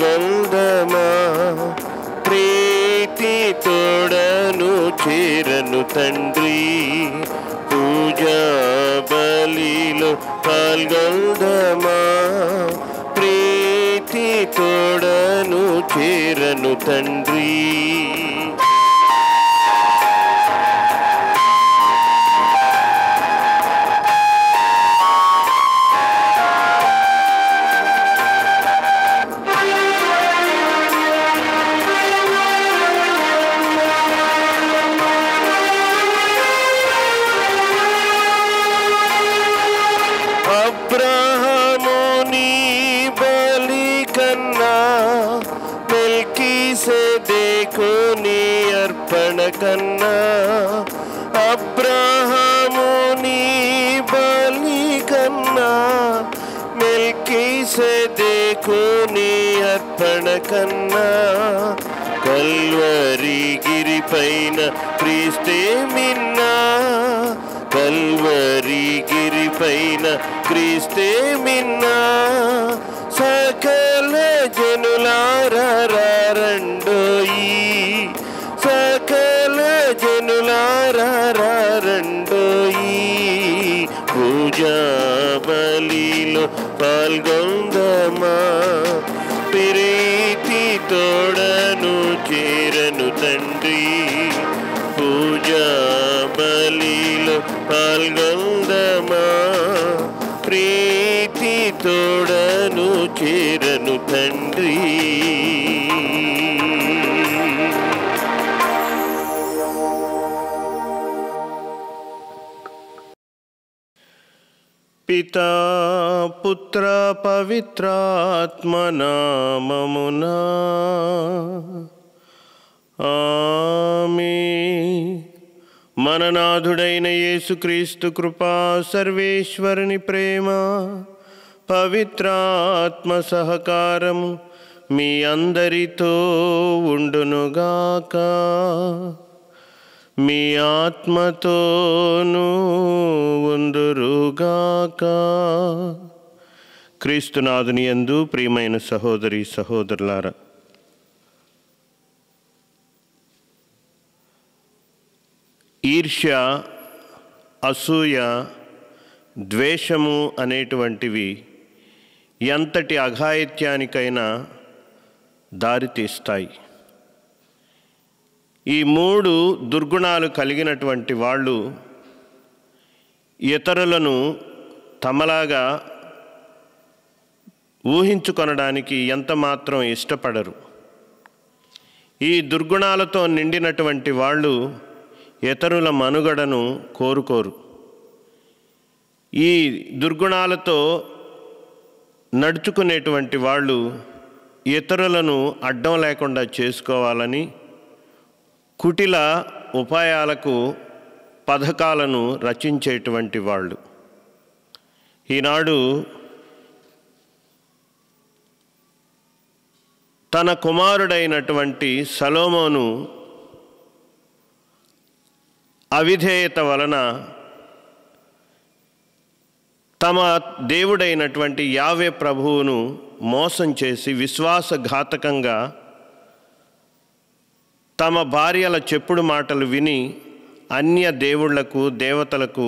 పాల్గొందమా, ప్రీతి తోడను చేరను తండ్రి, పూజా బలిలో పాల్గొందమా, ప్రీతి తోడను చేరను తండ్రి. అబ్రహాముని బలి కన్నా, మెల్కీసెదెకుని అర్పణ కన్నా, అబ్రహాముని బలి కన్నా, మెల్కీసెదెకుని అర్పణ కన్నా, కల్వరి గిరిపైన క్రీస్తే మిన్నా, కల్వరి గిరిపైన క్రీస్తే మిన్నా. సకల జనులారా రండోయి, సకల జనులారా రండోయి, పూజా బలిలో పాల్గొందమా, ప్రీతి తోడను చేరను తండ్రి, పూజా బలిలో పాల్గొందమా, ప్రీతి తోడను చేరను తండ్రి. పితా పుత్ర పవిత్రాత్మ నామమునా ఆమేన్. మననాథుడైన యేసుక్రీస్తు కృపా, సర్వేశ్వరుని ప్రేమ, పవిత్రాత్మ సహకారము మీ అందరితో ఉండునుగాక, మీ ఆత్మతోనూ ఉందురుగాక. క్రీస్తునాథుని యందు ప్రియమైన సహోదరి సహోదరులారా, ఈర్ష్య, అసూయ, ద్వేషము అనేటువంటివి ఎంతటి అఘాయిత్యానికైనా దారితీస్తాయి. ఈ మూడు దుర్గుణాలు కలిగినటువంటి వాళ్ళు ఇతరులను తమలాగా ఊహించుకొనడానికి ఎంతమాత్రం ఇష్టపడరు. ఈ దుర్గుణాలతో నిండినటువంటి వాళ్ళు ఇతరుల మనుగడను కోరుకోరు. ఈ దుర్గుణాలతో నడుచుకునేటువంటి వాళ్ళు ఇతరులను అడ్డం లేకుండా చేసుకోవాలని కుటిల ఉపాయాలకు, పథకాలను రచించేటువంటి వాళ్ళు. ఈనాడు తన కుమారుడైనటువంటి సొలొమోను అవిధేయత వలన తమ దేవుడైనటువంటి యావే ప్రభువును మోసం చేసి విశ్వాసఘాతకంగా తమ భార్యల చెప్పుడు మాటలు విని అన్య దేవుళ్లకు, దేవతలకు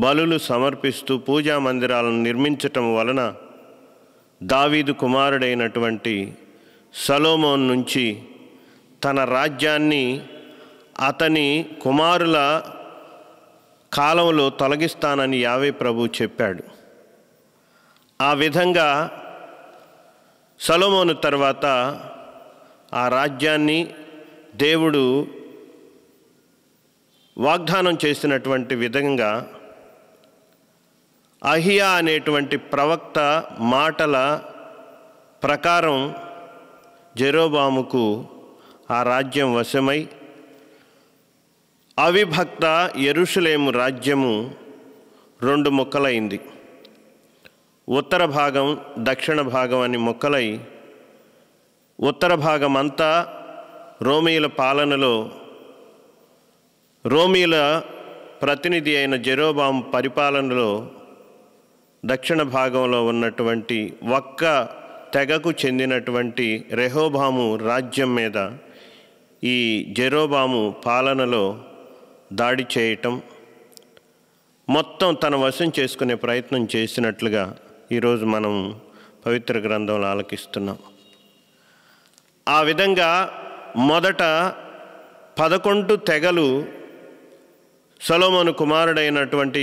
బలులు సమర్పిస్తూ పూజా మందిరాలను నిర్మించటం వలన దావీదు కుమారుడైనటువంటి సొలొమోను నుంచి తన రాజ్యాన్ని అతని కుమారుల కాలంలో తొలగిస్తానని యావే ప్రభు చెప్పాడు. ఆ విధంగా సొలొమోను తర్వాత ఆ రాజ్యాన్ని దేవుడు వాగ్దానం చేసినటువంటి విధంగా అహియా అనేటువంటి ప్రవక్త మాటల ప్రకారం జెరోబాముకు ఆ రాజ్యం వశమై అవిభక్త యెరూషలేము రాజ్యము రెండు ముక్కలైంది. ఉత్తర భాగం, దక్షిణ భాగం అని ముక్కలై ఉత్తర భాగం అంతా రోమీయుల పాలనలో రోమీయుల ప్రతినిధి అయిన జెరోబాము పరిపాలనలో దక్షిణ భాగంలో ఉన్నటువంటి ఒక్క తెగకు చెందినటువంటి రెహోబాము రాజ్యం మీద ఈ జెరోబాము పాలనలో దాడి చేయటం, మొత్తం తన వశం చేసుకునే ప్రయత్నం చేసినట్లుగా ఈరోజు మనం పవిత్ర గ్రంథంలో ఆలకిస్తున్నాం. ఆ విధంగా మొదట 11 తెగలు సొలొమోను కుమారుడైనటువంటి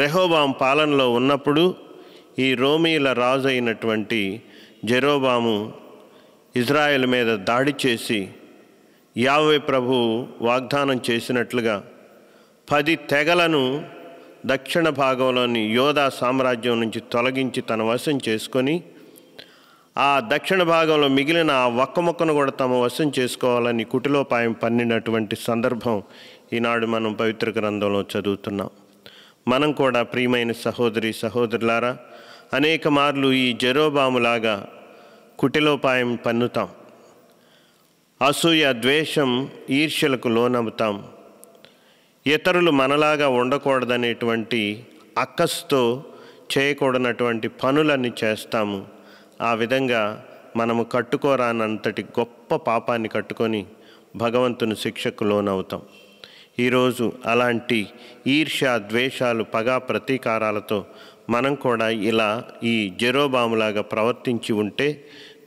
రెహోబాము పాలనలో ఉన్నప్పుడు ఈ రోమీల రాజు అయినటువంటి జెరోబాము ఇజ్రాయెల్ మీద దాడి చేసి యావే ప్రభు వాగ్దానం చేసినట్లుగా 10 తెగలను దక్షిణ భాగంలోని యోధా సామ్రాజ్యం నుంచి తొలగించి తన వశం చేసుకొని, ఆ దక్షిణ భాగంలో మిగిలిన ఆ ఒక్క మొక్కను కూడా తమ వశం చేసుకోవాలని కుటిలోపాయం పన్నినటువంటి సందర్భం ఈనాడు మనం పవిత్ర గ్రంథంలో చదువుతున్నాం. మనం కూడా ప్రియమైన సహోదరులారా అనేక మార్లు ఈ జెరోబాములాగా కుటిలోపాయం పన్నుతాం. అసూయ, ద్వేషం, ఈర్ష్యలకు లోనవుతాం. ఇతరులు మనలాగా ఉండకూడదనేటువంటి అక్కస్తో చేయకూడనటువంటి పనులన్నీ చేస్తాము. ఆ విధంగా మనము కట్టుకోరానంతటి గొప్ప పాపాన్ని కట్టుకొని భగవంతుని శిక్షకు లోనవుతాం. ఈరోజు అలాంటి ఈర్ష్య, ద్వేషాలు, పగ, ప్రతీకారాలతో మనం కూడా ఇలా ఈ జెరోబాములాగా ప్రవర్తించి ఉంటే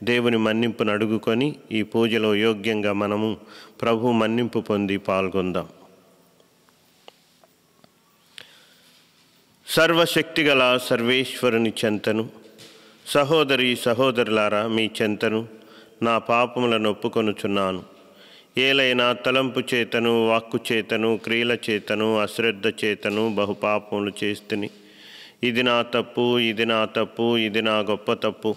దేవుని మన్నింపును అడుగుకొని ఈ పూజలో యోగ్యంగా మనము ప్రభు మన్నింపు పొంది పాల్గొందాం. సర్వశక్తిగల సర్వేశ్వరుని చెంతను, సహోదరులారా మీ చెంతను నా పాపములను ఒప్పుకొనుచున్నాను. ఏలైనా తలంపు చేతను, వాక్కు చేతను, క్రియల చేతను, అశ్రద్ధ చేతను బహుపాపములు చేస్తుని. ఇది నా తప్పు, ఇది నా గొప్ప తప్పు.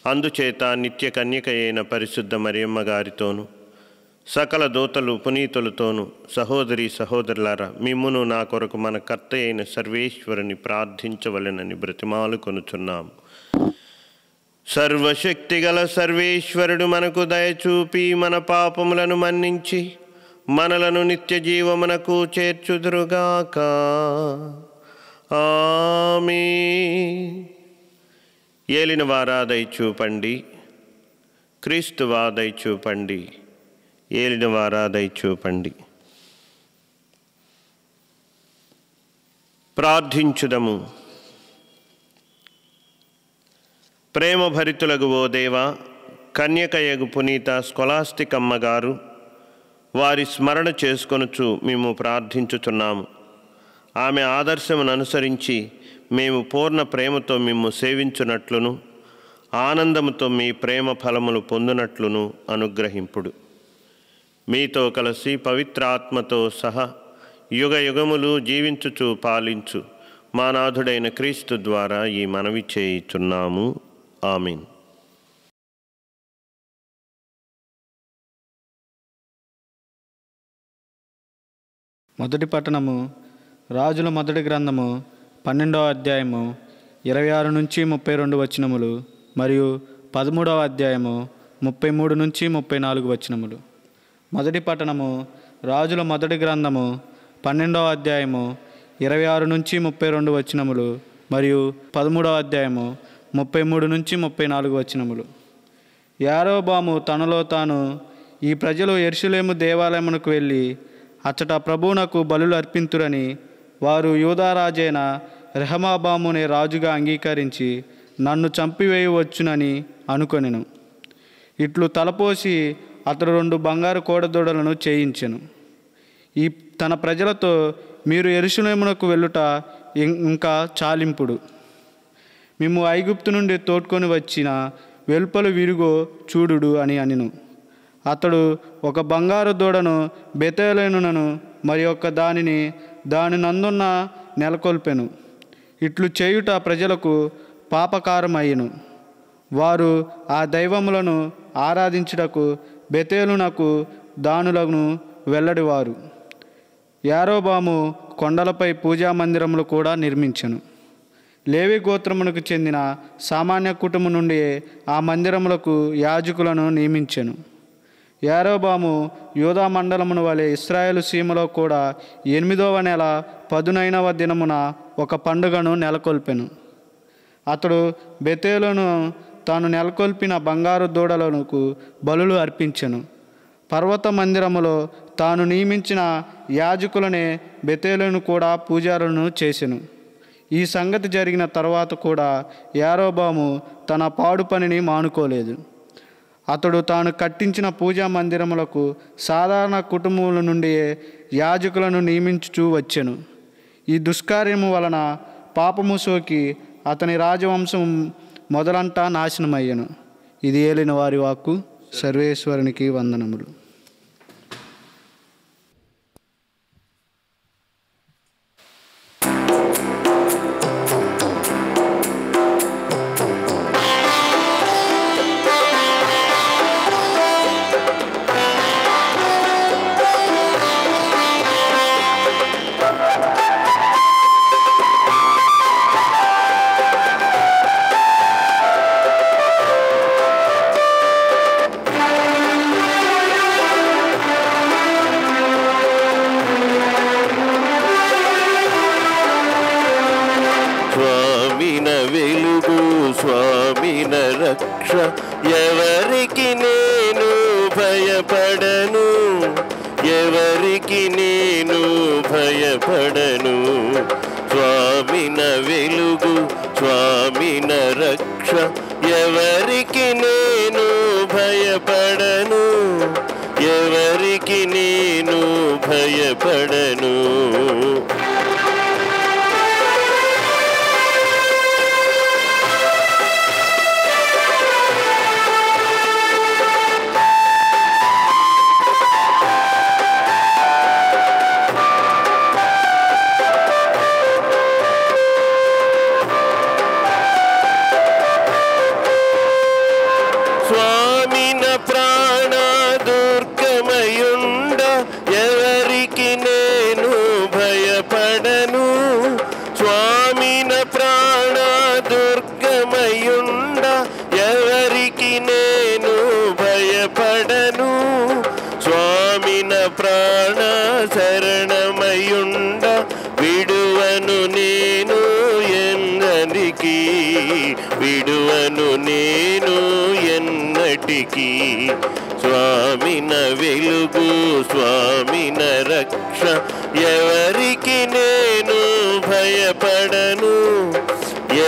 అందుచేత నిత్య కన్యక అయిన పరిశుద్ధ మరియమ్మ గారితోనూ సకల దూతలు పునీతులతోనూ సహోదరులారా మిమ్మును నా కొరకు మన కర్త అయిన సర్వేశ్వరుని ప్రార్థించవలెనని బ్రతిమాలు కొనుచున్నాము. సర్వశక్తిగల సర్వేశ్వరుడు మనకు దయచూపి మన పాపములను మన్నించి మనలను నిత్య జీవమునకు చేర్చుదురుగాక. ఆమేన్. ఏలిన వారా దయచూపండి, క్రీస్తువా దయచూపండి, ఏలిన వారా దయచూపండి. ప్రార్థించుదము. ప్రేమ భరితులగు ఓ దేవా, కన్యకయగు పునీత స్కొలాస్టికమ్మ గారు వారి స్మరణ చేసుకొనుచు మేము ప్రార్థించుచున్నాము. ఆమె ఆదర్శమును అనుసరించి మేము పూర్ణ ప్రేమతో మిమ్ము సేవించునట్లును ఆనందముతో మీ ప్రేమ ఫలములు పొందునట్లును అనుగ్రహింపుడు. మీతో కలిసి పవిత్రాత్మతో సహా యుగ యుగములు జీవించుచు పాలించు మా నాథుడైన క్రీస్తు ద్వారా ఈ మనవి చేయుచున్నాము. ఆమేన్. మొదటి పట్టణము రాజుల మొదటి గ్రంథము 12వ అధ్యాయము 26 నుంచి 32 వచనములు మరియు 13వ అధ్యాయము 33 నుంచి 34 వచనములు. మొదటి పట్టణము రాజుల మొదటి గ్రంథము 12వ అధ్యాయము 26 నుంచి 32 వచనములు మరియు 13వ అధ్యాయము 33 నుంచి 34 వచనములు. యారోబాము తనలో తాను, ఈ ప్రజలు యెరూషలేము దేవాలయమునకు వెళ్ళి అచ్చట ప్రభువునకు బలులు అర్పింతురని వారు యూదారాజైన రెహబామునే రాజుగా అంగీకరించి నన్ను చంపివేయవచ్చునని అనుకొనెను. ఇట్లు తలపోసి అతడు 2 బంగారు కోడదూడలను చేయించెను. ఈ తన ప్రజలతో, మీరు యెరూషలేమునకు వెళ్ళుట ఇంకా చాలింపుడు. మేము ఐగుప్తు నుండి తోడ్కొని వచ్చిన వెలుపలు విరుగో చూడుడు అని అనెను. అతడు ఒక బంగారు దూడను బెతేలును మరి ఒక దాని నందున్న నెలకొల్పెను. ఇట్లు చేయుట ప్రజలకు పాపకారమయ్యను. వారు ఆ దైవములను ఆరాధించుటకు బెతేలునకు దానులను వెల్లడివారు. యారోబాము కొండలపై పూజా మందిరములు కూడా నిర్మించెను. లేవి గోత్రమునకు చెందిన సామాన్య కుటుంబం నుండి ఆ మందిరములకు యాజకులను నియమించెను. యారోబాము యూదా మండలమును వలె ఇశ్రాయేలు సీమలో కూడా 8వ నెల 19వ దినమున ఒక పండుగను నెలకొల్పెను. అతడు బెతేలును తాను నెలకొల్పిన బంగారు దూడలకు బలులు అర్పించెను. పర్వత మందిరములో తాను నియమించిన యాజకులనే బెతేలును కూడా పూజారులను చేసెను. ఈ సంగతి జరిగిన తర్వాత కూడా యారోబాము తన పాడు పనిని మానుకోలేదు. అతడు తాను కట్టించిన పూజా మందిరములకు సాధారణ కుటుంబముల నుండి యాజకులను నియమించుచూ వచ్చెను. ఈ దుష్కార్యము వలన పాపము సోకి అతని రాజవంశం మొదలంతా నాశనమయ్యను. ఇది ఏలిన వారి వాక్కు. సర్వేశ్వరునికి వందనములు. స్వామిన రక్ష ఎవరికి నేను భయపడను, ఎవరికి నేను భయపడను. స్వామిన వెలుగు స్వామిన రక్ష ఎవరికి నేను భయపడను, ఎవరికి నేను భయపడను. స్వామిన ప్రాణ దుర్గమయుండ ఎవరికి నేను భయపడను, స్వామిన ప్రాణ దుర్గమయుండ ఎవరికి నేను భయపడను. స్వామిన ప్రాణ శరణమయుండ విడువను నేను ఎన్నటికీ, విడువను నేను ఎన్నటికీ. స్వామిన వెలుగు స్వామిన రక్ష ఎవరికి నేను భయపడను,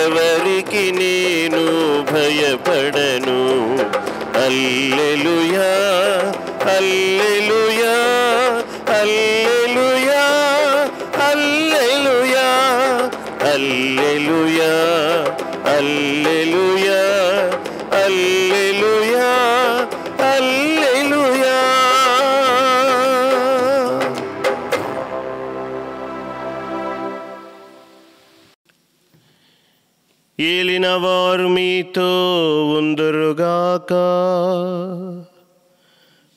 ఎవరికి నేను భయపడను. హల్లెలూయా హల్లెలూయా హల్లెలూయా హల్లెలూయా హల్లెలూయా హల్లెలూయా హల్లెలూయా హల్లెలూయా. ఏలినవారు మీతో ఉందురుగాక,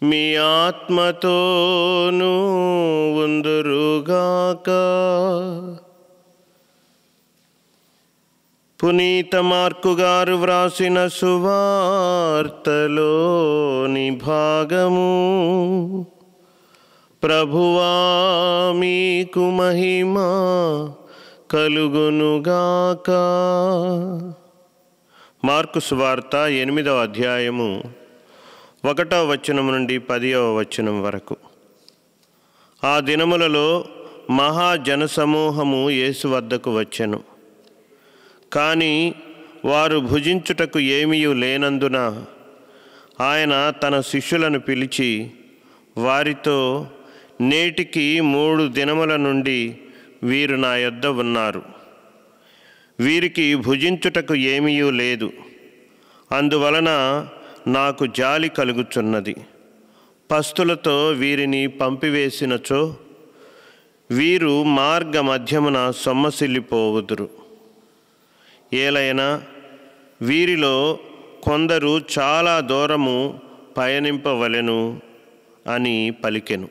మీ ఆత్మతోనూ ఉందురుగాక. పునీత మార్కు గారు వ్రాసిన సువార్తలోని భాగము. ప్రభువా మీకు మహిమ కలుగునుగాక. మార్కు సువార్త 8వ అధ్యాయము 1వ వచనం నుండి 10వ వచనం వరకు. ఆ దినములలో మహాజనసమూహము యేసు వద్దకు వచ్చెను. కానీ వారు భుజించుటకు ఏమీ లేనందున ఆయన తన శిష్యులను పిలిచి వారితో, నేటికి 3 దినముల నుండి వీరు నా యొద్ద ఉన్నారు, వీరికి భుజించుటకు ఏమీ లేదు, అందువలన నాకు జాలి కలుగుచున్నది. పస్తులతో వీరిని పంపివేసినచో వీరు మార్గ మధ్యమున సొమ్మసిల్లిపోవుదురు. ఏలైనా వీరిలో కొందరు చాలా దూరము పయనింపవలెను అని పలికెను.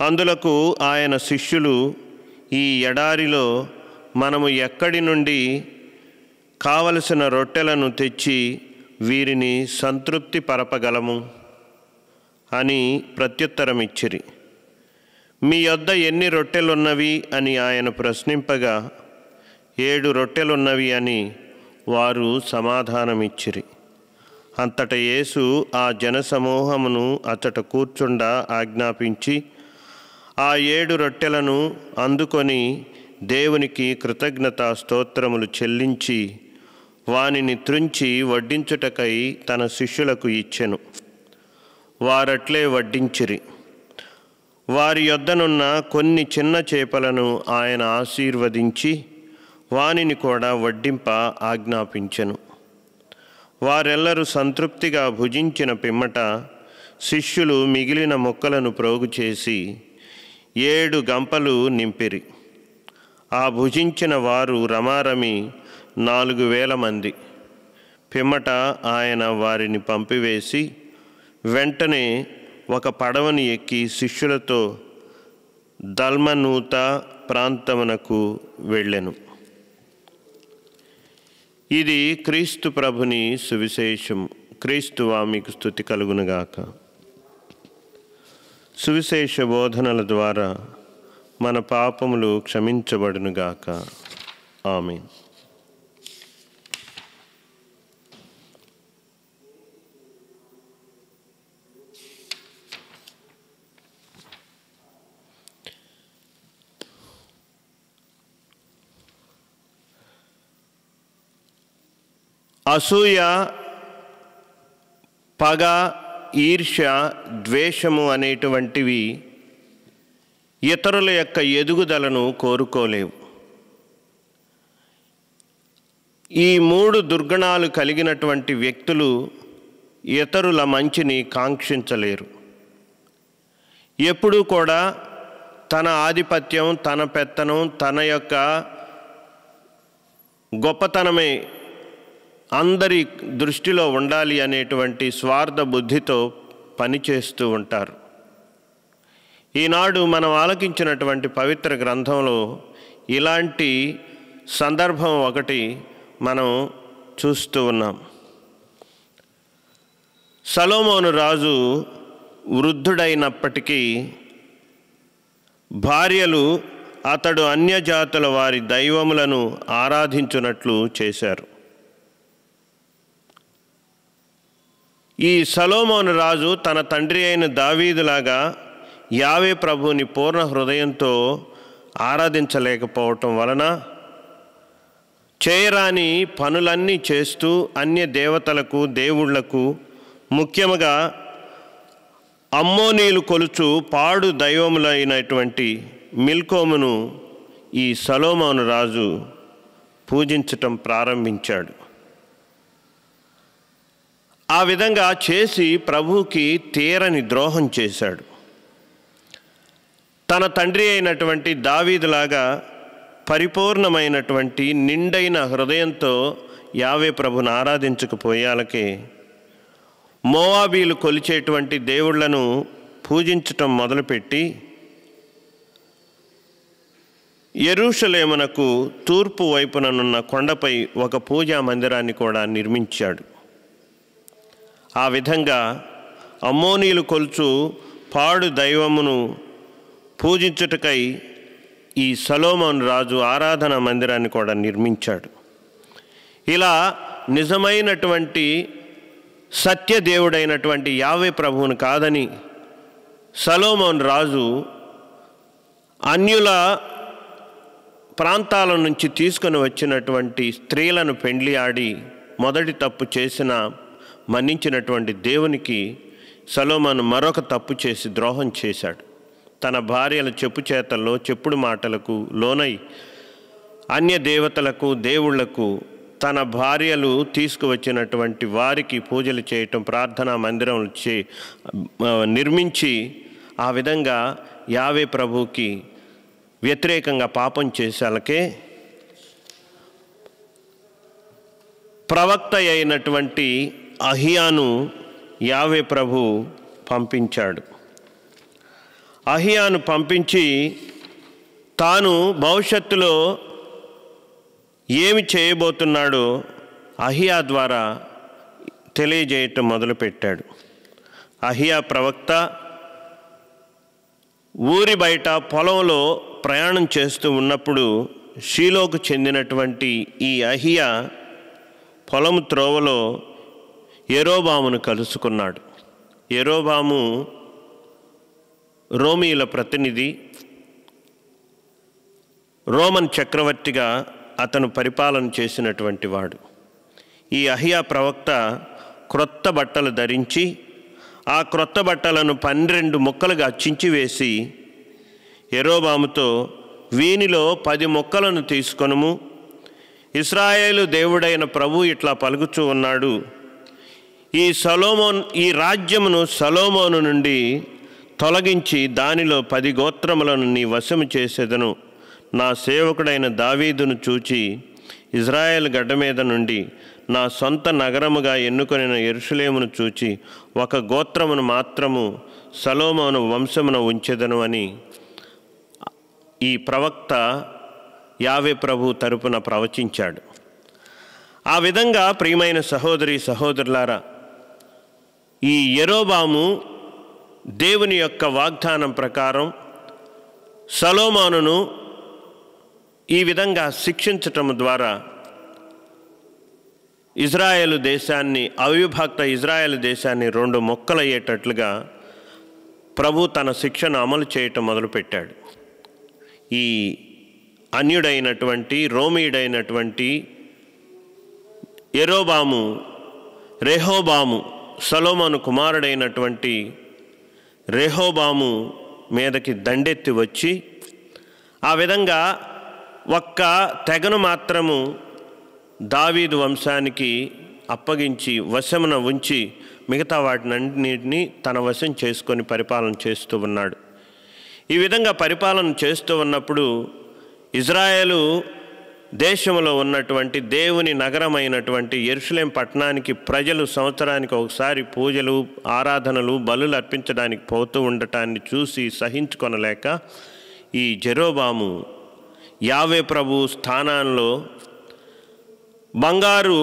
అందులకు ఆయన శిష్యులు, ఈ ఎడారిలో మనము ఎక్కడి నుండి కావలసిన రొట్టెలను తెచ్చి వీరిని సంతృప్తి పరపగలము అని ప్రత్యుత్తరమిచ్చిరి. మీ యొద్ద ఎన్ని రొట్టెలున్నవి అని ఆయన ప్రశ్నింపగా, 7 రొట్టెలున్నవి అని వారు సమాధానమిచ్చిరి. అంతట యేసు ఆ జనసమూహమును అచ్చట కూర్చుండా ఆజ్ఞాపించి ఆ 7 రొట్టెలను అందుకొని దేవునికి కృతజ్ఞతా స్తోత్రములు చెల్లించి వానిని త్రుంచి వడ్డించుటకై తన శిష్యులకు ఇచ్చెను. వారట్లే వడ్డించిరి. వారి యొద్దనున్న కొన్ని చిన్న చేపలను ఆయన ఆశీర్వదించి వానిని కూడా వడ్డింప ఆజ్ఞాపించెను. వారెల్లరూ సంతృప్తిగా భుజించిన పిమ్మట శిష్యులు మిగిలిన ముక్కలను ప్రోగు చేసి 7 గంపలు నింపిరి. ఆ భుజించిన వారు రమారమి 4,000 మంది. పిమ్మట ఆయన వారిని పంపివేసి వెంటనే ఒక పడవని ఎక్కి శిష్యులతో దల్మనూత ప్రాంతమునకు వెళ్ళెను. ఇది క్రీస్తు ప్రభుని సువిశేషము. క్రీస్తువా మీకు స్తుతి కలుగునుగాక. సువిశేష బోధనల ద్వారా మన పాపములు క్షమించబడునుగాక. ఆమేన్. అసూయ, పగ, ఈర్ష్య, ద్వేషము అనేటువంటివి ఇతరుల యొక్క ఎదుగుదలను కోరుకోలేవు. ఈ 3 దుర్గుణాలు కలిగినటువంటి వ్యక్తులు ఇతరుల మంచిని కాంక్షించలేరు. ఎప్పుడూ కూడా తన ఆధిపత్యం, తన పెత్తనం, తన యొక్క గొప్పతనమే అందరి దృష్టిలో ఉండాలి అనేటువంటి స్వార్థ బుద్ధితో పనిచేస్తూ ఉంటారు. ఈనాడు మనం ఆలకించినటువంటి పవిత్ర గ్రంథంలో ఇలాంటి సందర్భం ఒకటి మనం చూస్తూ ఉన్నాం. సొలొమోను రాజు వృద్ధుడైనప్పటికీ భార్యలు అతడు అన్యజాతుల వారి దైవములను ఆరాధించున్నట్లు చేశారు. ఈ సొలొమోను రాజు తన తండ్రి అయిన దావీదులాగా యావే ప్రభువుని పూర్ణ హృదయంతో ఆరాధించలేకపోవటం వలన చేయరాని పనులన్నీ చేస్తూ అన్య దేవతలకు, దేవుళ్లకు, ముఖ్యంగా అమ్మోనీలు కొలుచు పాడు దైవములైనటువంటి మిల్కోమును ఈ సొలొమోను రాజు పూజించటం ప్రారంభించాడు. ఆ విధంగా చేసి ప్రభువుకి తీరని ద్రోహం చేశాడు. తన తండ్రి అయినటువంటి దావీదులాగా పరిపూర్ణమైనటువంటి నిండైన హృదయంతో యావే ప్రభుని ఆరాధించకపోయాలకే మోవాబీలు కొలిచేటువంటి దేవుళ్లను పూజించటం మొదలుపెట్టి యెరూషలేమునకు తూర్పు వైపుననున్న కొండపై ఒక పూజా మందిరాన్ని కూడా నిర్మించాడు. ఆ విధంగా అమ్మోనీలు కొలుచు పాడు దైవమును పూజించుటకై ఈ సొలొమోను రాజు ఆరాధన మందిరాన్ని కూడా నిర్మించాడు. ఇలా నిజమైనటువంటి సత్యదేవుడైనటువంటి యావే ప్రభువును కాదని సొలొమోను రాజు అన్యుల ప్రాంతాల నుంచి తీసుకొని వచ్చినటువంటి స్త్రీలను పెండ్లి ఆడి మొదటి తప్పు చేసిన మన్నించినటువంటి దేవునికి సొలొమోను మరొక తప్పు చేసి ద్రోహం చేశాడు. తన భార్యల చెప్పు చేతల్లో, చెప్పుడు మాటలకు లోనై అన్య దేవతలకు, దేవుళ్లకు తన భార్యలు తీసుకువచ్చినటువంటి వారికి పూజలు చేయటం, ప్రార్థనా మందిరం నిర్మించి ఆ విధంగా యావే ప్రభువుకి వ్యతిరేకంగా పాపం చేశాలకే ప్రవక్త అయినటువంటి అహియాను యావే ప్రభు పంపించాడు. అహియాను పంపించి తాను భవిష్యత్తులో ఏమి చేయబోతున్నాడో అహియా ద్వారా తెలియజేయటం మొదలుపెట్టాడు. అహియా ప్రవక్త ఊరి బయట పొలంలో ప్రయాణం చేస్తూ ఉన్నప్పుడు షీలోకు చెందినటువంటి ఈ అహియా పొలము త్రోవలో యెరోబామును కలుసుకున్నాడు. యెరోబాము రోమీల ప్రతినిధి. రోమన్ చక్రవర్తిగా అతను పరిపాలన చేసినటువంటి వాడు. ఈ అహియా ప్రవక్త క్రొత్త బట్టలు ధరించి ఆ క్రొత్త బట్టలను 12 ముక్కలుగా చించివేసి యెరోబాముతో, వీనిలో 10 ముక్కలను తీసుకొనుము, ఇశ్రాయేలు దేవుడైన ప్రభు ఇట్లా పలుకుచూ ఉన్నాడు, ఈ రాజ్యమును సొలొమోను నుండి తొలగించి దానిలో 10 గోత్రములను నీ వశము చేసేదను. నా సేవకుడైన దావీదును చూచి ఇజ్రాయేల్ గడ్డ మీద నుండి నా సొంత నగరముగా ఎన్నుకొనిన యెరూషలేమును చూచి 1 గోత్రమును మాత్రము సొలొమోను వంశమున ఉంచెదను అని ఈ ప్రవక్త యావే ప్రభు తరపున ప్రవచించాడు. ఆ విధంగా ప్రియమైన సహోదరి సహోదరులారా, ఈ యెరోబాము దేవుని యొక్క వాగ్దానం ప్రకారం సొలొమోనును ఈ విధంగా శిక్షించటం ద్వారా ఇజ్రాయేలు దేశాన్ని, అవిభక్త ఇజ్రాయేలు దేశాన్ని 2 ముక్కలయ్యేటట్లుగా ప్రభు తన శిక్షను అమలు చేయటం మొదలుపెట్టాడు. ఈ అన్యుడైనటువంటి రోమీయుడైనటువంటి యెరోబాము రెహోబాము, సొలొమోను కుమారుడైనటువంటి రెహోబాము మీదకి దండెత్తి వచ్చి ఆ విధంగా ఒక్క తెగను మాత్రము దావీదు వంశానికి అప్పగించి వశమున ఉంచి మిగతా వాటినన్నింటినీ తన వశం చేసుకొని పరిపాలన చేస్తూ ఉన్నాడు. ఈ విధంగా పరిపాలన చేస్తూ ఉన్నప్పుడు ఇజ్రాయేలు దేశంలో ఉన్నటువంటి దేవుని నగరమైనటువంటి యెరూషలేం పట్టణానికి ప్రజలు సంవత్సరానికి ఒకసారి పూజలు, ఆరాధనలు, బలులు అర్పించడానికి పోతూ ఉండటాన్ని చూసి సహించుకొనలేక ఈ జెరోబాము యావే ప్రభు స్థానాల్లో బంగారు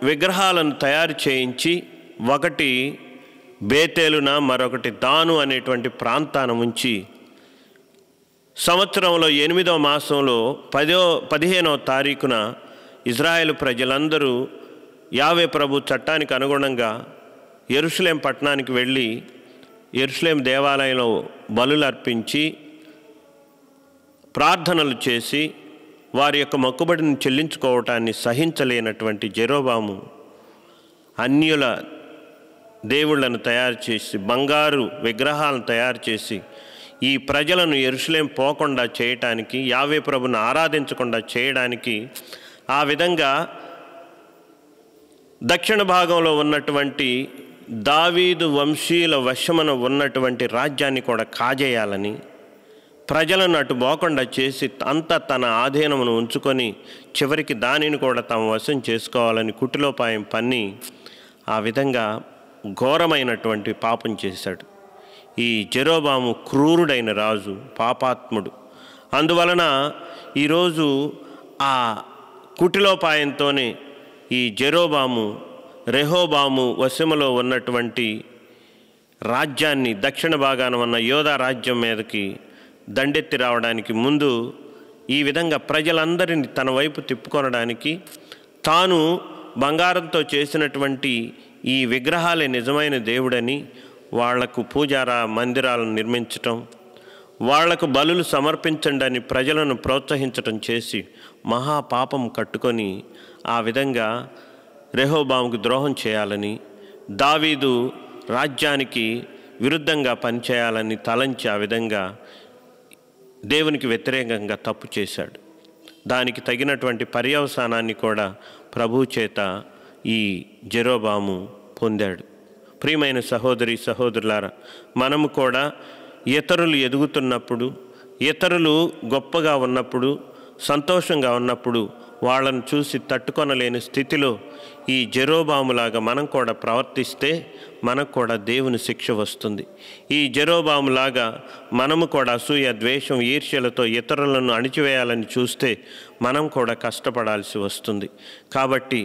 విగ్రహాలను తయారు చేయించి ఒకటి బేతేలున మరొకటి దాను అనేటువంటి ప్రాంతాన ఉంచి సంవత్సరంలో 8వ మాసంలో 15వ తారీఖున ఇజ్రాయేలు ప్రజలందరూ యావే ప్రభు చట్టానికి అనుగుణంగా యెరూషలేం పట్టణానికి వెళ్ళి యెరూషలేం దేవాలయంలో బలులు అర్పించి ప్రార్థనలు చేసి వారి యొక్క మొక్కుబడిని చెల్లించుకోవటాన్ని సహించలేనటువంటి జెరోబాము అన్యుల దేవుళ్లను తయారు చేసి, బంగారు విగ్రహాలను తయారు చేసి ఈ ప్రజలను యెరూషలేం పోకుండా చేయటానికి, యావే ప్రభుని ఆరాధించకుండా చేయడానికి ఆ విధంగా దక్షిణ భాగంలో ఉన్నటువంటి దావీదు వంశీయుల వశమున ఉన్నటువంటి రాజ్యాన్ని కూడా కాజేయాలని, ప్రజలను అటు పోకుండా చేసి అంతా తన ఆధీనమును ఉంచుకొని చివరికి దానిని కూడా తమ వశం చేసుకోవాలని కుటిలోపాయం పన్ని ఆ విధంగా ఘోరమైనటువంటి పాపం చేశాడు. ఈ జెరోబాము క్రూరుడైన రాజు, పాపాత్ముడు. అందువలన ఈరోజు ఆ కుటిలోపాయంతోనే ఈ జెరోబాము రెహోబాము వశములో ఉన్నటువంటి రాజ్యాన్ని దక్షిణ భాగాన ఉన్న యోధా రాజ్యం మీదకి దండెత్తి రావడానికి ముందు ఈ విధంగా ప్రజలందరినీ తన వైపు తిప్పుకొనడానికి తాను బంగారంతో చేసినటువంటి ఈ విగ్రహాలే నిజమైన దేవుడని వాళ్లకు పూజారా మందిరాలను నిర్మించటం, వాళ్లకు బలులు సమర్పించండి అని ప్రజలను ప్రోత్సహించటం చేసి మహాపాపం కట్టుకొని ఆ విధంగా రెహోబాముకు ద్రోహం చేయాలని, దావీదు రాజ్యానికి విరుద్ధంగా పనిచేయాలని తలంచి ఆ విధంగా దేవునికి వ్యతిరేకంగా తప్పు చేశాడు. దానికి తగినటువంటి పర్యవసానాన్ని కూడా ప్రభువు చేత ఈ జెరోబాము పొందాడు. ప్రియమైన సహోదరి సహోదరులారా, మనము కూడా ఇతరులు ఎదుగుతున్నప్పుడు, ఇతరులు గొప్పగా ఉన్నప్పుడు, సంతోషంగా ఉన్నప్పుడు వాళ్ళను చూసి తట్టుకొనలేని స్థితిలో ఈ జెరోబాములాగా మనం కూడా ప్రవర్తిస్తే మనకు కూడా దేవుని శిక్ష వస్తుంది. ఈ జెరోబాములాగా మనము కూడా అసూయ, ద్వేషం, ఈర్ష్యలతో ఇతరులను అణిచివేయాలని చూస్తే మనం కూడా కష్టపడాల్సి వస్తుంది. కాబట్టి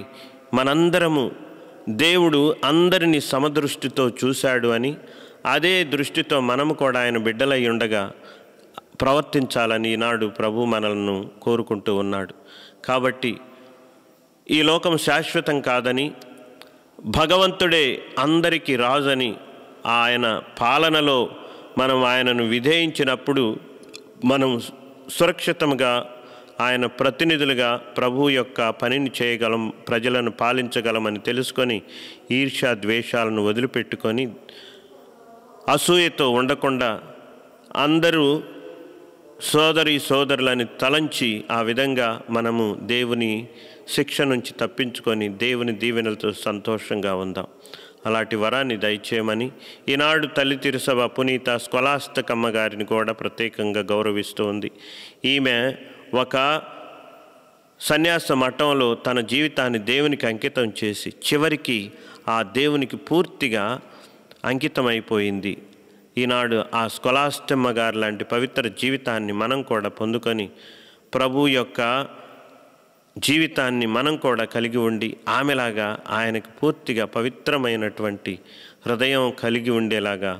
మనందరము దేవుడు అందరినీ సమదృష్టితో చూశాడు అని, అదే దృష్టితో మనము కూడా ఆయన బిడ్డలై ఉండగా ప్రవర్తించాలని ఈనాడు ప్రభు మనలను కోరుకుంటూ ఉన్నాడు. కాబట్టి ఈ లోకం శాశ్వతం కాదని, భగవంతుడే అందరికీ రాజని, ఆయన పాలనలో మనం ఆయనను విధేయించినప్పుడు మనం సురక్షితంగా ఆయన ప్రతినిధులుగా ప్రభు యొక్క పనిని చేయగలం, ప్రజలను పాలించగలమని తెలుసుకొని ఈర్ష్య ద్వేషాలను వదిలిపెట్టుకొని అసూయతో ఉండకుండా అందరూ సోదరులని తలంచి ఆ విధంగా మనము దేవుని శిక్ష నుంచి తప్పించుకొని దేవుని దీవెనలతో సంతోషంగా ఉందాం. అలాంటి వరాన్ని దయచేయమని ఈనాడు తల్లి తిరుసభ పునీత స్కొలాస్తికమ్మ గారిని కూడా ప్రత్యేకంగా గౌరవిస్తూ ఉంది. ఈమె ఒక సన్యాస మఠంలో తన జీవితాన్ని దేవునికి అంకితం చేసి చివరికి ఆ దేవునికి పూర్తిగా అంకితమైపోయింది. ఈనాడు ఆ స్కొలాస్తికమ్మ గారు లాంటి పవిత్ర జీవితాన్ని మనం కూడా పొందుకొని ప్రభు యొక్క జీవితాన్ని మనం కూడా కలిగి ఉండి ఆమెలాగా ఆయనకు పూర్తిగా పవిత్రమైనటువంటి హృదయం కలిగి ఉండేలాగా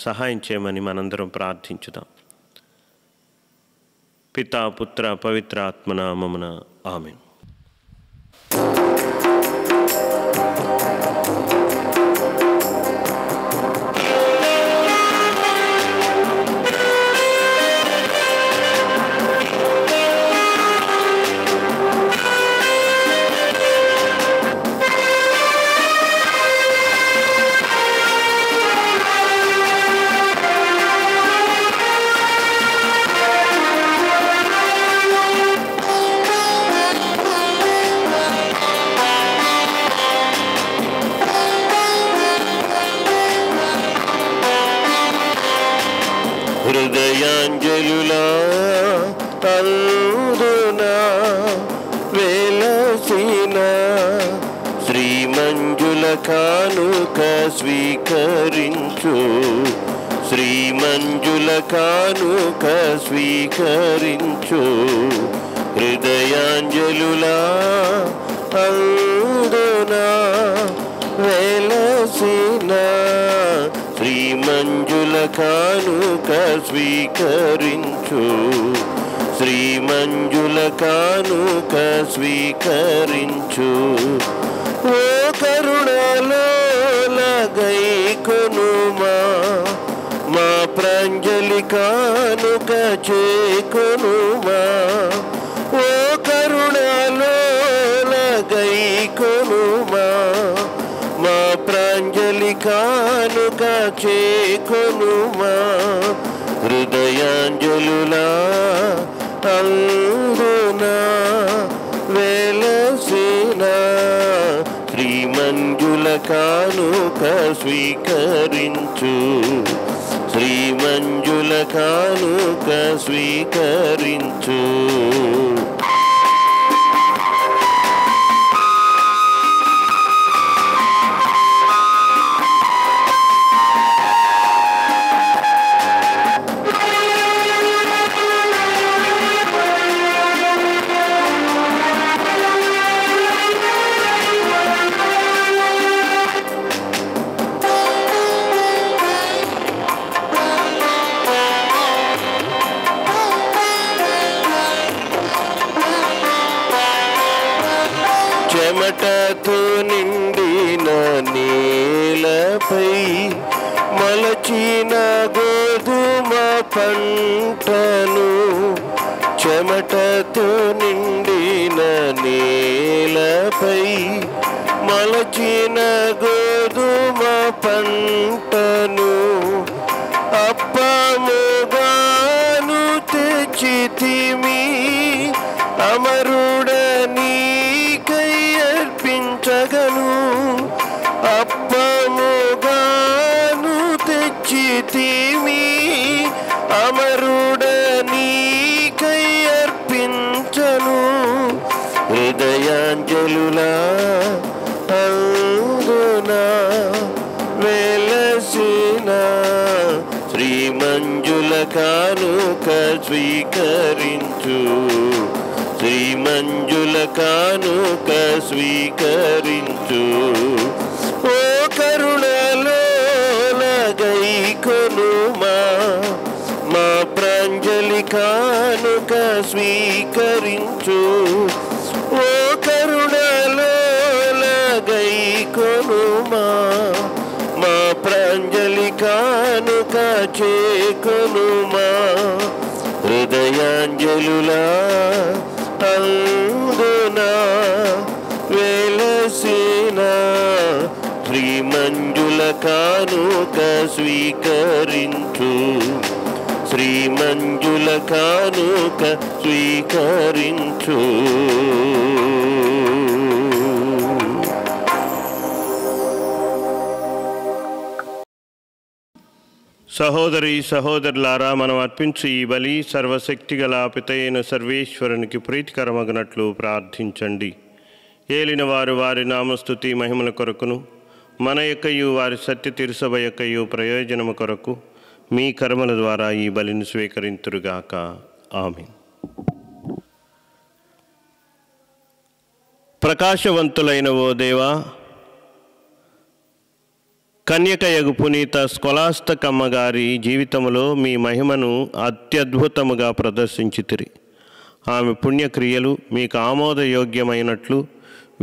సహాయం చేయమని మనందరం ప్రార్థించుదాం. పితా పుత్ర పవిత్ర ఆత్మనామమున ఆమేన్. హృదయాంజలులా అందునా వెలసిన శ్రీమంజుల కానుక స్వీకరించు, శ్రీమంజుల కానుక స్వీకరించు. హృదయాంజలులా అందునా వెలసిన శ్రీమంజుల కానుక స్వీకరించు, శ్రీమంజుల కానుక స్వీకరించు. ఓ కరుణలోల గైకొనుమా, మా ప్రాంజలి కానుక చేకొనుమా. ఓ కరుణలోల గైకొనుమా, మా ప్రాంజలి కానుక చేకొనుమా. హృదయాంజలులా అందునా వెలసిన శ్రీమంజుల కానుక స్వీకరించు, శ్రీమంజుల కానుక స్వీకరించు. చెమటతో నిండిన నేలపై మలచిన గోధుమ పంటను, చెమటతో నిండిన నేలపై మలచిన గోధుమ పంటను అప్పముగాను తెచ్చితిమి. అమరుడని అర్పించగను, అప్పముగాను తెచ్చితిమి. అమరుడనీకై అర్పించను. హృదయాంజలులా అందునా వెలసిన శ్రీమంజుల కానుక స్వీకరించు, శ్రీమంజుల కానుక స్వీకరించు. ఓ కరుణలోల గైకొనుమా, మా ప్రాంజలి కానుక స్వీకరించు. ఓ కరుణలోలగై కొనుమా, మా ప్రాంజలి కానుక చేకొనుమా. హృదయాంజలులా అందునా వెలసిన శ్రీమంజుల కానుక స్వీకరించు. శ్రీమంజుల కానుక స్వీకరించు. సహోదరి సహోదరులారా, మనం అర్పించు ఈ బలి సర్వశక్తిగల పితైన సర్వేశ్వరునికి ప్రీతికరమగినట్లు ప్రార్థించండి. ఏలిన వారు వారి నామస్తుతి మహిమల కొరకును, మన యొక్కయు వారి సత్య తిరుసభ యొక్కయు ప్రయోజనము కొరకు మీ కర్మల ద్వారా ఈ బలిని స్వీకరింతురుగాక. ఆమేన్. ప్రకాశవంతులైన ఓ దేవా, కన్యకయగు పునీత స్కొలాస్తకమ్మ గారి జీవితంలో మీ మహిమను అత్యద్భుతముగా ప్రదర్శించితిరి. ఆమె పుణ్యక్రియలు మీకు ఆమోదయోగ్యమైనట్లు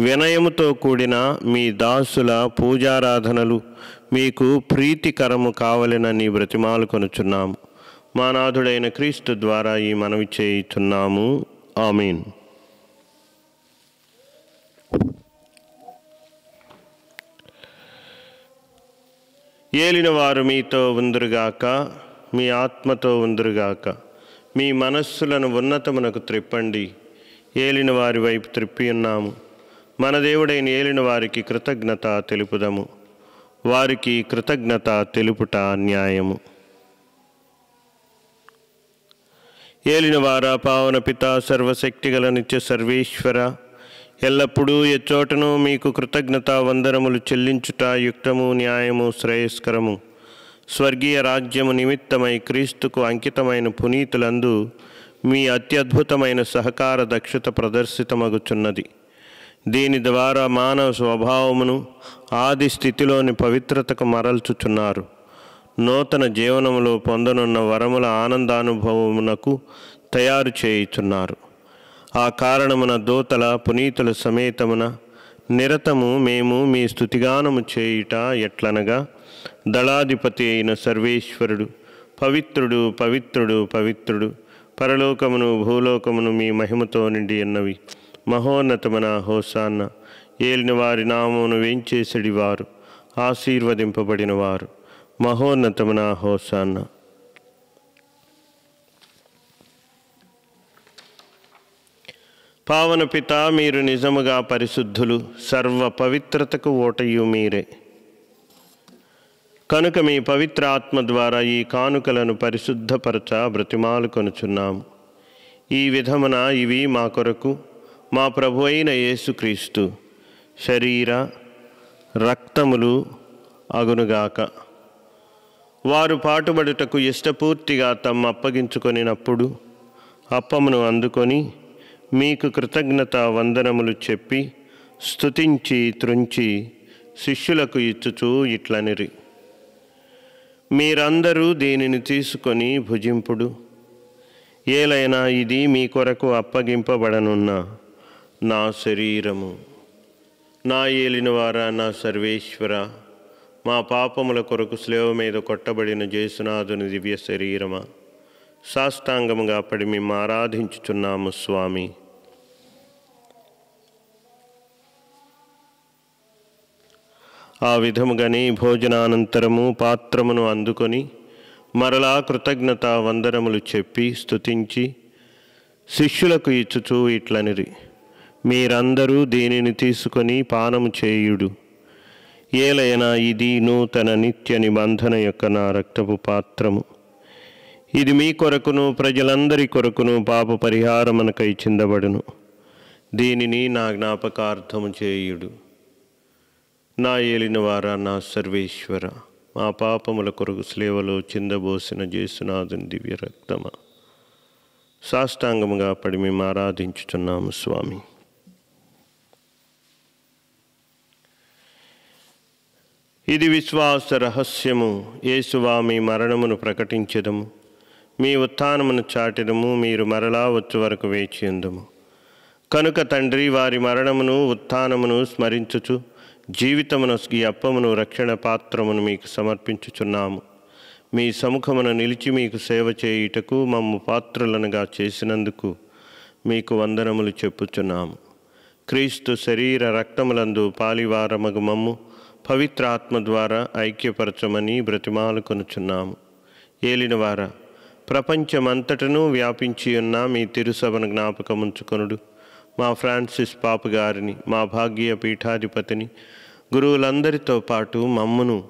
వినయముతో కూడిన మీ దాసుల పూజారాధనలు మీకు ప్రీతికరము కావలెనని బ్రతిమాలు కొనుచున్నాము. మా నాథుడైన క్రీస్తు ద్వారా ఈ మనవి చేయుచున్నాము. ఆమేన్. ఏలిన వారు మీతో ఉందురుగాక, మీ ఆత్మతో ఉందురుగాక. మీ మనస్సులను ఉన్నతమునకు త్రిప్పండి. ఏలిన వారి వైపు త్రిప్పి ఉన్నాము. మన దేవుడైన ఏలిన వారికి కృతజ్ఞత తెలుపుదము. వారికి కృతజ్ఞత తెలుపుట న్యాయము. ఏలిన వారా, పావన పిత, సర్వశక్తిగల నిత్య సర్వేశ్వర, ఎల్లప్పుడూ ఎచ్చోటను మీకు కృతజ్ఞత వందనములు చెల్లించుట యుక్తము, న్యాయము, శ్రేయస్కరము. స్వర్గీయ రాజ్యము నిమిత్తమై క్రీస్తుకు అంకితమైన పునీతులందు మీ అత్యద్భుతమైన సహకార దక్షత ప్రదర్శితమగుచున్నది. దీని ద్వారా మానవ స్వభావమును ఆది స్థితిలోని పవిత్రతకు మరల్చుచున్నారు. నూతన జీవనములో పొందనున్న వరముల ఆనందానుభవమునకు తయారు చేయుచున్నారు. ఆ కారణమున దూతల పునీతుల సమేతమున నిరతము మేము మీ స్తుతిగానము చేయుట ఎట్లనగా, దళాధిపతి అయిన సర్వేశ్వరుడు పవిత్రుడు, పవిత్రుడు, పవిత్రుడు, పరలోకమును భూలోకమును మీ మహిమతో నిండి ఉన్నవి. మహోన్నతమున హోసాన్న. ఏలిన వారి నామమును వేంచేసడివారు ఆశీర్వదింపబడిన వారు. మహోన్నతమున హోసాన్న. పావన పిత, మీరు నిజముగా పరిశుద్ధులు, సర్వ పవిత్రతకు ఓటయు మీరే. కనుక మీ పవిత్ర ఆత్మ ద్వారా ఈ కానుకలను పరిశుద్ధపరచ బ్రతిమాలు కొనుచున్నాము. ఈ విధమున ఇవి మా కొరకు మా ప్రభు అయిన యేసుక్రీస్తు శరీర రక్తములు అగునుగాక. వారు పాటుబడుటకు ఇష్టపూర్తిగా తమ్ము అప్పగించుకొనినప్పుడు అప్పమును అందుకొని మీకు కృతజ్ఞత వందనములు చెప్పి స్తుతించి త్రుంచి శిష్యులకు ఇచ్చుచూ ఇట్లనిరి: మీరందరూ దీనిని తీసుకొని భుజింపుడు. ఏలైనా ఇది మీ కొరకు అప్పగింపబడనున్న నా శరీరము. నా ఏలినవారా, నా సర్వేశ్వర, మా పాపముల కొరకు స్లేవ మీద కొట్టబడిన జేసునాథుని దివ్య శరీరమా, సాష్టాంగముగా పడి మేము ఆరాధించుచున్నాము స్వామి. ఆ విధముగానే భోజనానంతరము పాత్రమును అందుకొని మరలా కృతజ్ఞత వందనములు చెప్పి స్తుతించి శిష్యులకు ఇచ్చుచూ ఇట్లనిరి: మీరందరూ దీనిని తీసుకొని పానము చేయుడు. ఏలైనా ఇది నూతన నిత్య నిబంధన యొక్క నా రక్తపు పాత్రము. ఇది మీ కొరకును ప్రజలందరి కొరకును పాప పరిహారమునకై చిందబడును. దీనిని నా జ్ఞాపకార్థము చేయుడు. నా ఏలినవారా, నా సర్వేశ్వర, మా పాపముల కొరకు స్లేవలో చిందబోసిన జేసునాథుని దివ్య రక్తమా, సాష్టాంగముగా పడి మేము ఆరాధించుచున్నాము స్వామి. ఇది విశ్వాస రహస్యము. యేసువా, మీ మరణమును ప్రకటించెదము, మీ ఉత్థానమును చాటిదము, మీరు మరలా వచ్చు వరకు వేచియుందుము. కనుక తండ్రి, వారి మరణమును ఉత్థానమును స్మరించుచు జీవితమును ఈ అప్పమును రక్షణ పాత్రమును మీకు సమర్పించుచున్నాము. మీ సముఖమున నిలిచి మీకు సేవ చేయుటకు మమ్ము పాత్రులనుగా చేసినందుకు మీకు వందనములు చెప్పుచున్నాము. క్రీస్తు శరీర రక్తములందు పాలివారమగు మమ్ము పవిత్రాత్మ ద్వారా ఐక్యపరచమని బ్రతిమాలుకొనుచున్నాము. ఏలినవారా, ప్రపంచమంతటను వ్యాపించి ఉన్న మీ తిరుసభను జ్ఞాపకముంచుకొనుడు. మా ఫ్రాన్సిస్ పాపు గారిని, మా భాగ్య పీఠాధిపతిని, గురువులందరితో పాటు మమ్మును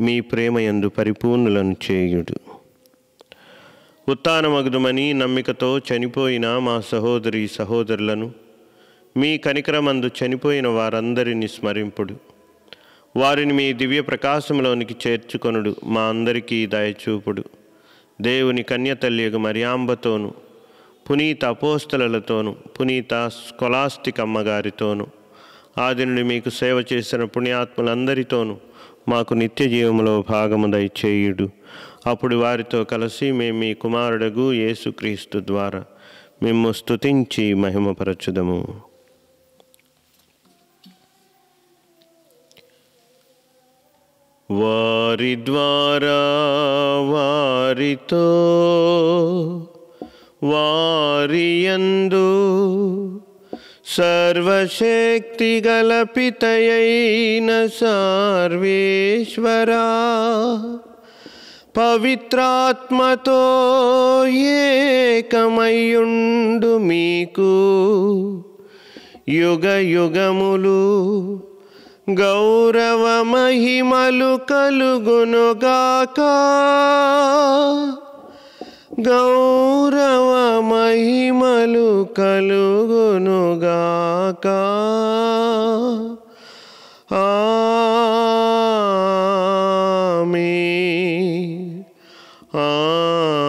మీ ప్రేమయందు పరిపూర్ణులను చేయుడు. ఉత్థానమగుదుమని నమ్మికతో చనిపోయిన మా సహోదరి సహోదరులను, మీ కనికరమందు చనిపోయిన వారందరినీ స్మరింపుడు. వారిని మీ దివ్య ప్రకాశంలోనికి చేర్చుకొనుడు. మా అందరికీ దయచూపుడు. దేవుని కన్యతల్యగు మరియాంబతోను, పునీత అపోస్తలతోను, పునీత స్కొలాస్టిక్ అమ్మగారితోను, ఆది నుండి మీకు సేవ చేసిన పుణ్యాత్ములందరితోనూ మాకు నిత్య జీవములో భాగము దయచేయుడు. అప్పుడు వారితో కలిసి మేము మీ కుమారుడగు యేసుక్రీస్తు ద్వారా మిమ్ము స్తుతించి మహిమపరచుదము. వారి ద్వారా, వారితో, వారియందు సర్వశక్తి గల పితయైన సర్వేశ్వరా, పవిత్రాత్మతో ఏకమయ్యుండు మీకు యుగ యుగములు గౌరవ మహిమలు కలుగునుగాక. గౌరవ మహిమలు కలుగునుగాక. ఆమేన్. ఆమేన్.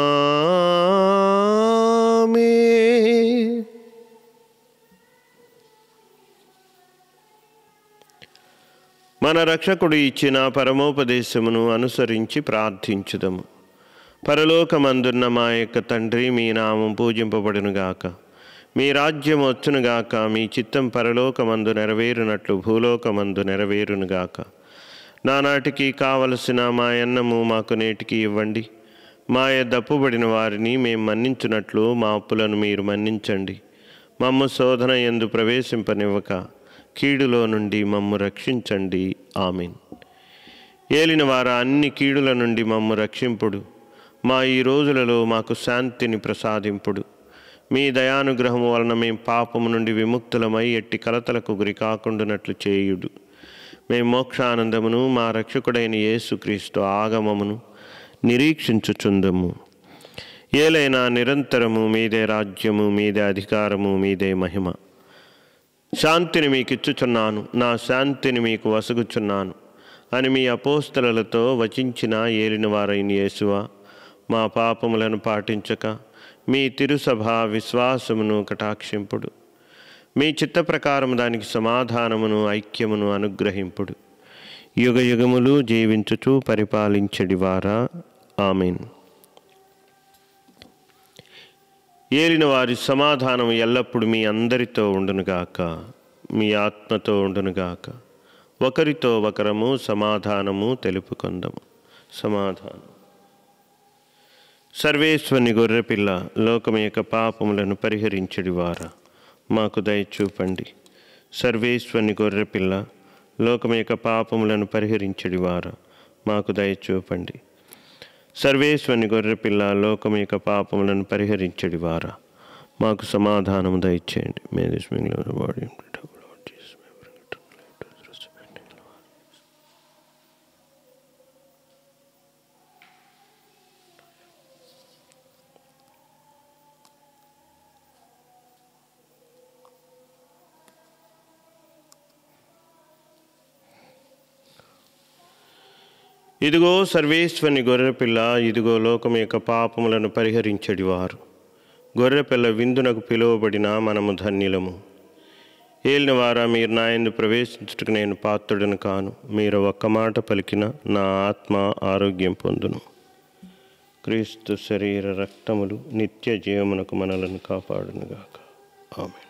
మన రక్షకుడు ఇచ్చిన పరమోపదేశమును అనుసరించి ప్రార్థించుదము. పరలోకమందున్న మా యొక్క తండ్రి, మీ నామం పూజింపబడునుగాక. మీ రాజ్యం వచ్చునుగాక. మీ చిత్తం పరలోకమందు నెరవేరునట్లు భూలోకమందు నెరవేరునుగాక. నానాటికి కావలసిన మా అన్నము మాకు నేటికి ఇవ్వండి. మా దప్పుబడిన వారిని మేము మన్నించున్నట్లు మా అప్పులను మీరు మన్నించండి. మమ్ము శోధన యందు ప్రవేశింపనివ్వక కీడులో నుండి మమ్ము రక్షించండి. ఆమేన్. ఏలిన వారా, అన్ని కీడుల నుండి మమ్ము రక్షింపుడు. మా ఈ రోజులలో మాకు శాంతిని ప్రసాదింపుడు. మీ దయానుగ్రహము వలన మేము పాపము నుండి విముక్తులమై ఎట్టి కలతలకు గురి కాకుండానట్లు చేయుడు. మేము మోక్షానందమును మా రక్షకుడైన యేసుక్రీస్తు ఆగమమును నిరీక్షించుచుందము. ఏలైనా నిరంతరము మీదే రాజ్యము, మీదే అధికారము, మీదే మహిమ. శాంతిని మీకు ఇచ్చుచున్నాను, నా శాంతిని మీకు వసగుచున్నాను అని మీ అపోస్తలతో వచించిన ఏలిన వారైన యేసువా, మా పాపములను పాటించక మీ తిరుసభ విశ్వాసమును కటాక్షింపుడు. మీ చిత్త ప్రకారం దానికి సమాధానమును ఐక్యమును అనుగ్రహింపుడు. యుగ యుగములు జీవించుచు పరిపాలించడివారా. ఆమేన్. ఏలిన వారి సమాధానం ఎల్లప్పుడూ మీ అందరితో ఉండునుగాక, మీ ఆత్మతో ఉండునుగాక. ఒకరితో ఒకరము సమాధానము తెలుపుకొందము. సమాధానం. సర్వేశ్వరుని గొర్రెపిల్ల, లోకం యొక్క పాపములను పరిహరించడివారా, మాకు దయచూపండి. సర్వేశ్వరుని గొర్రెపిల్ల, లోకం యొక్క పాపములను పరిహరించడివారా, మాకు దయచూపండి. సర్వేశ్వరుని గొర్రెపిల్ల, లోకం యొక్క పాపములను పరిహరించడివారా, మాకు సమాధానము దయచేయండి. ఇదిగో సర్వేశ్వరుని గొర్రెపిల్ల, ఇదిగో లోకం యొక్క పాపములను పరిహరించడివారు. గొర్రెపిల్ల విందునకు పిలువబడిన మనము ధన్యులము. ఏలిన వారా, మీరు నా యందు ప్రవేశించుటకు నేను పాత్రుడను కాను. మీరు ఒక్క మాట పలికిన నా ఆత్మ ఆరోగ్యం పొందును. క్రీస్తు శరీర రక్తములు నిత్య జీవమునకు మనలను కాపాడునుగాక. ఆమేన్.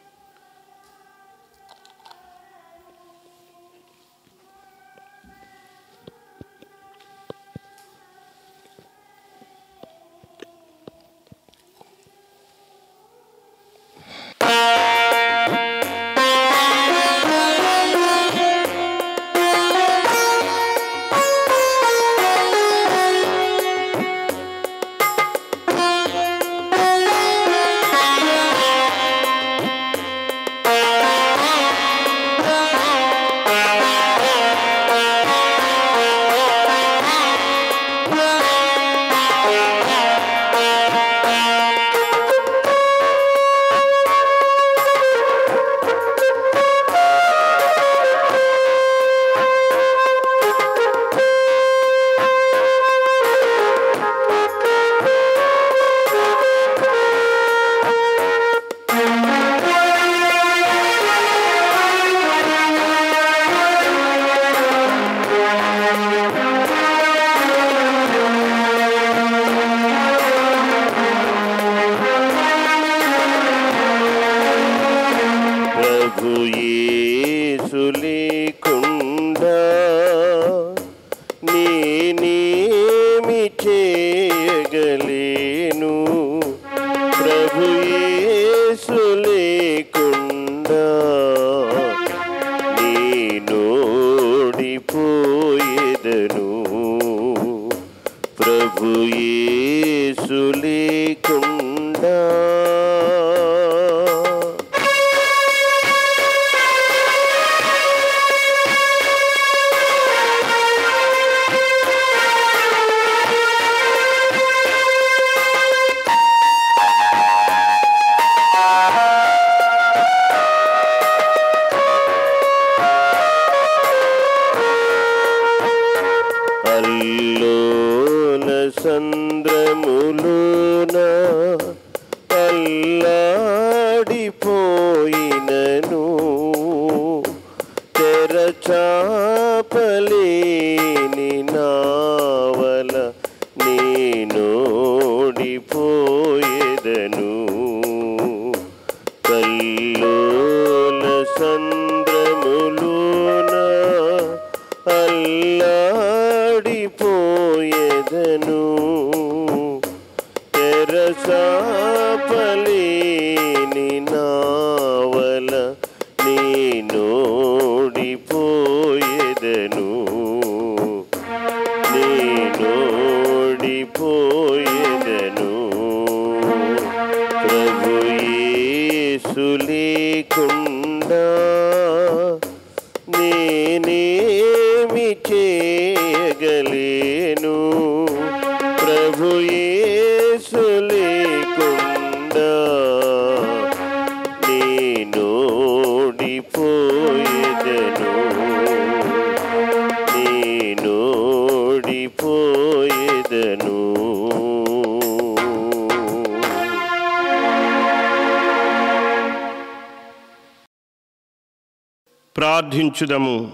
ప్రార్థించుదము.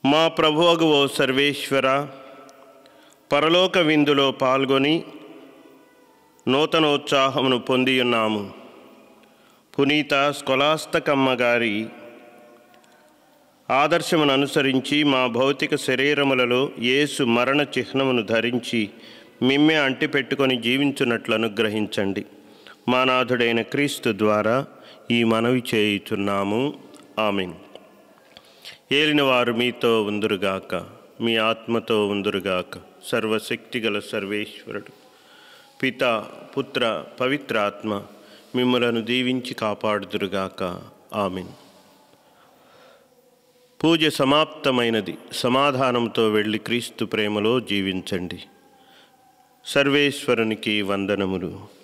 మా ప్రభువగు ఓ సర్వేశ్వర, పరలోక విందులో పాల్గొని నూతనోత్సాహమును పొందియున్నాము. పునీత స్కొలాస్తకమ్మ గారి ఆదర్శమును అనుసరించి మా భౌతిక శరీరములలో యేసు మరణ చిహ్నమును ధరించి మిమ్మే అంటిపెట్టుకొని జీవించున్నట్లు అనుగ్రహించండి. మా నాథుడైన క్రీస్తు ద్వారా ఈ మనవి చేయుచున్నాము. ఆమేన్. ఏలినవారు మీతో ఉందురుగాక, మీ ఆత్మతో ఉందురుగాక. సర్వశక్తిగల సర్వేశ్వరుడు పిత, పుత్ర, పవిత్రాత్మ మిమ్మలను దీవించి కాపాడుదురుగాక. ఆమేన్. పూజ సమాప్తమైనది. సమాధానంతో వెళ్ళి క్రీస్తు ప్రేమలో జీవించండి. సర్వేశ్వరునికి వందనములు.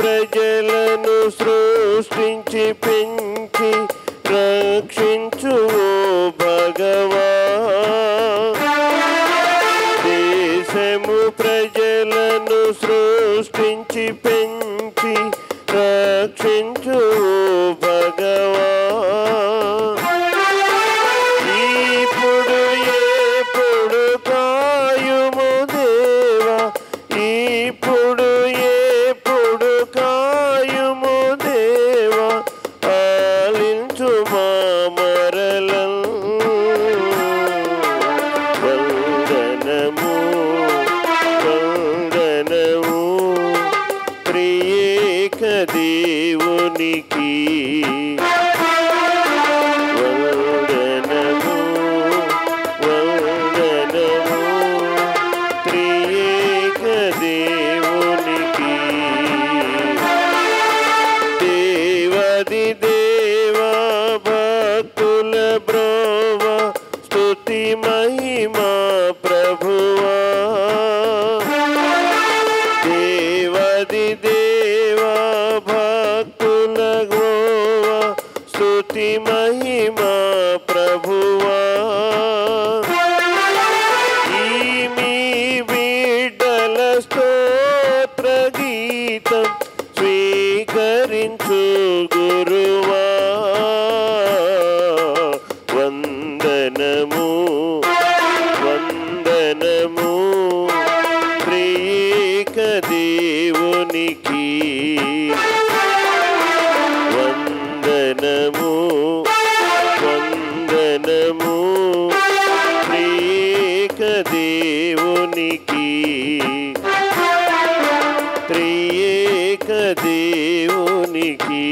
ప్రజలను సృష్టించి పెంచి రక్షించు భగవా. దేశము ప్రజలను సృష్టించి పెంచి రక్షించు భగవా. ఇప్పుడు ఎప్పుడు కాయుము దేవా, ఇప్పుడు ఎప్పుడు కాయుము దేవా, ఆలించు మా మరలం. వందనము వందనము త్రియేక దేవునికి. వందనము వందనము త్రియేక దేవునికి. దేవాది దేవా భక్తుల బ్రోవా స్తుతి మహిమా ప్రభువా. దేవాది దేవా భక్తుల బ్రోవా స్తుతి మహిమా ప్రభువా. ఈ మీ బిడ్డల స్తోత్ర గీతం స్వీకరించు గురువా. వందనము వందనము త్రియేక దేవునికి. వందనము వందనము త్రియేక దేవునికి. త్రియేక దేవునికి.